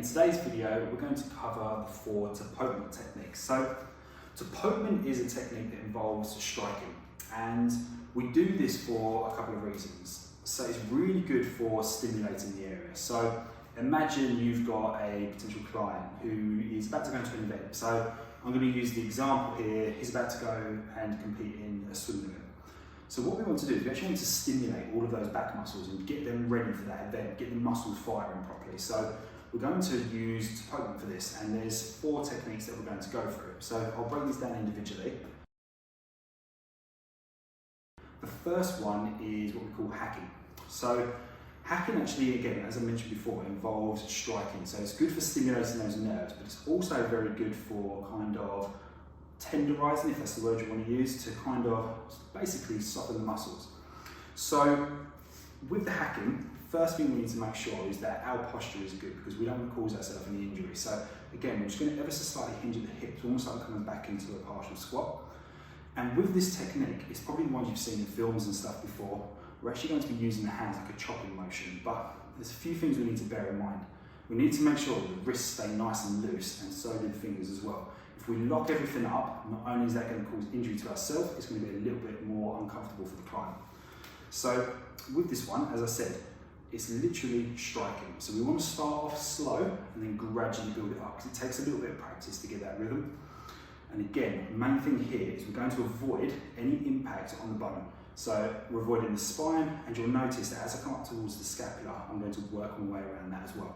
today's video, we're going to cover the 4 Tapotement techniques. So, Tapotement is a technique that involves striking, and we do this for a couple of reasons. So, it's really good for stimulating the area. So, imagine you've got a potential client who is about to go into an event. So, I'm going to use the example here. He's about to go and compete in a swim event. So what we want to do is we actually want to stimulate all of those back muscles and get them ready for that event, get the muscles firing properly. So we're going to use Tapotement for this, and there's 4 techniques that we're going to go through. So I'll break these down individually. The first one is what we call hacking. So hacking actually, again, as I mentioned before, involves striking. So it's good for stimulating those nerves, but it's also very good for kind of tenderizing, if that's the word you want to use, to kind of basically soften the muscles. So with the hacking, first thing we need to make sure is that our posture is good, because we don't want to cause ourselves any injury. So again, we're just going to ever so slightly hinge at the hips, almost like coming back into a partial squat. And with this technique, it's probably the ones you've seen in films and stuff before. We're actually going to be using the hands like a chopping motion, but there's a few things we need to bear in mind. We need to make sure that the wrists stay nice and loose, and so do the fingers as well. If we lock everything up, not only is that going to cause injury to ourselves, it's going to be a little bit more uncomfortable for the client. So with this one, as I said, it's literally striking. So we want to start off slow and then gradually build it up, because it takes a little bit of practice to get that rhythm. And again, the main thing here is we're going to avoid any impact on the bone. So we're avoiding the spine, and you'll notice that as I come up towards the scapula, I'm going to work my way around that as well.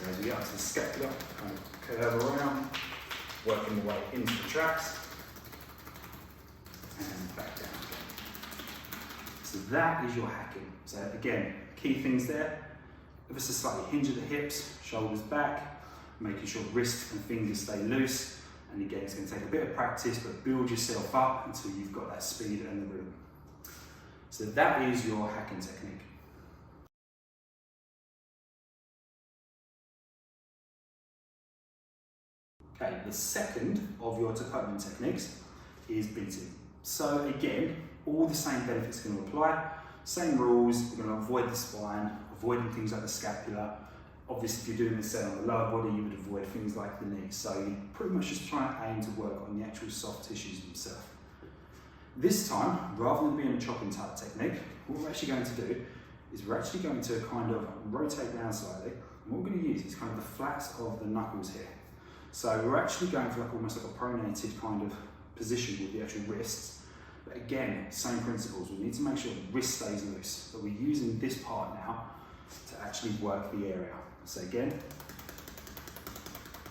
So as we get up to the scapula, kind of curve around, working the way into the traps, and back down again. So that is your hacking. So again, key things there. Ever so slightly hinge at the hips, shoulders back, making sure wrists and fingers stay loose. And again, it's going to take a bit of practice, but build yourself up until you've got that speed and the rhythm. So that is your hacking technique. Okay, the second of your Tapotement techniques is beating. So again, all the same benefits are going to apply. Same rules, we're going to avoid the spine, avoiding things like the scapula. Obviously, if you're doing this on the lower body, you would avoid things like the knee. So you pretty much just try and aim to work on the actual soft tissues themselves. This time, rather than being a chopping type technique, what we're actually going to do is we're actually going to kind of rotate around slightly. And what we're going to use is kind of the flats of the knuckles here. So we're actually going for like almost like a pronated kind of position with the actual wrists. But again, same principles. We need to make sure the wrist stays loose. But we're using this part now to actually work the area. So again,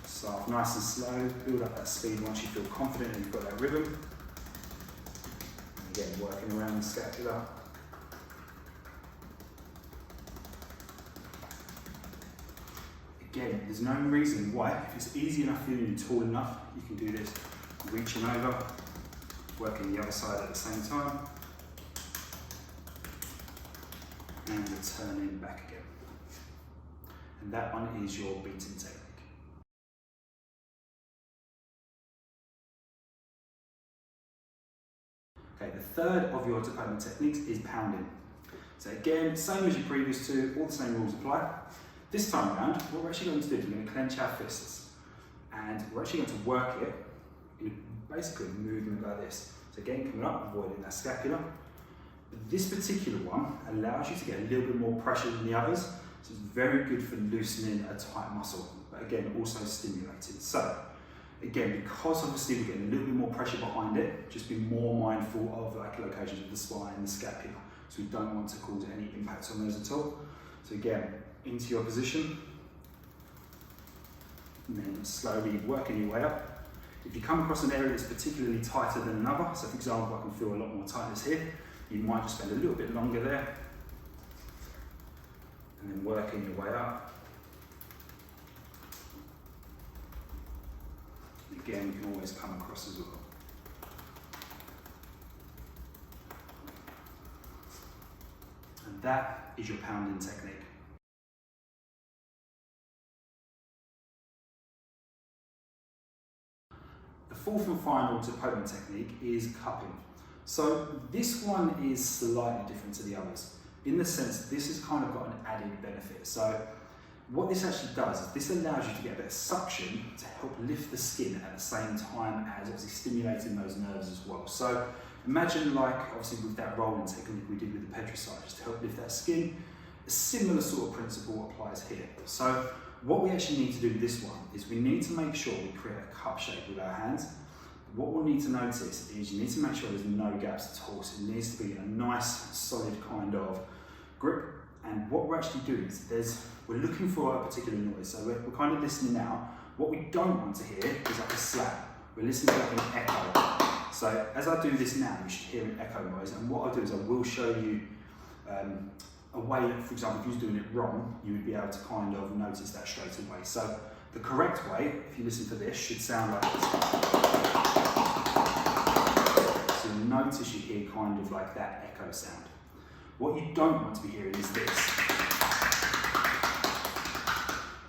start off nice and slow, build up that speed once you feel confident and you've got that rhythm. And again, working around the scapula. Again, there's no reason why, if it's easy enough for you and you're tall enough, you can do this. Reaching over, working the other side at the same time, and returning back again. And that one is your beating technique. Okay, the third of your Tapotement techniques is pounding. So again, same as your previous two, all the same rules apply. This time around, what we're actually going to do is we're going to clench our fists, and we're actually going to work it in basically a movement like this. So again, coming up, avoiding that scapula. But this particular one allows you to get a little bit more pressure than the others, so it's very good for loosening a tight muscle, but again, also stimulated. So again, because obviously we're getting a little bit more pressure behind it, just be more mindful of like locations of the spine and the scapula, so we don't want to cause any impacts on those at all. So again, into your position, and then slowly working your way up. If you come across an area that's particularly tighter than another, so for example, I can feel a lot more tightness here, you might just spend a little bit longer there, and then working your way up. Again, you can always come across as well. And that is your pounding technique. The fourth and final Tapotement technique is cupping. So this one is slightly different to the others, in the sense that this has kind of got an added benefit. So what this actually does is this allows you to get a bit of suction to help lift the skin at the same time as obviously stimulating those nerves as well. So imagine, like obviously with that rolling technique we did with the petricide to help lift that skin, a similar sort of principle applies here. So what we actually need to do with this one is we need to make sure we create a cup shape with our hands. What we'll need to notice is you need to make sure there's no gaps at all. So it needs to be a nice, solid kind of grip. And what we're actually doing is we're looking for a particular noise. So we're kind of listening now. What we don't want to hear is like a slap. We're listening to like an echo. So as I do this now, you should hear an echo noise. And what I'll do is I will show you a way, for example, if you was doing it wrong, you would be able to kind of notice that straight away. So the correct way, if you listen to this, should sound like this. So you'll notice you hear kind of like that echo sound. What you don't want to be hearing is this.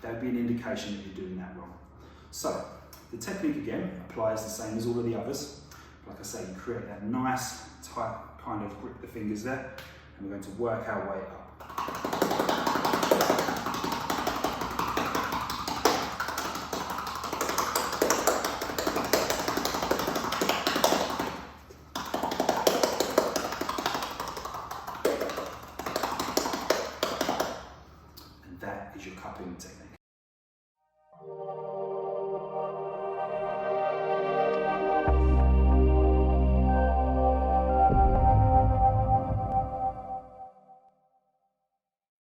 That would be an indication that you're doing that wrong. So the technique again applies the same as all of the others. Like I say, you create that nice, tight kind of grip the fingers there, and we're going to work our way up.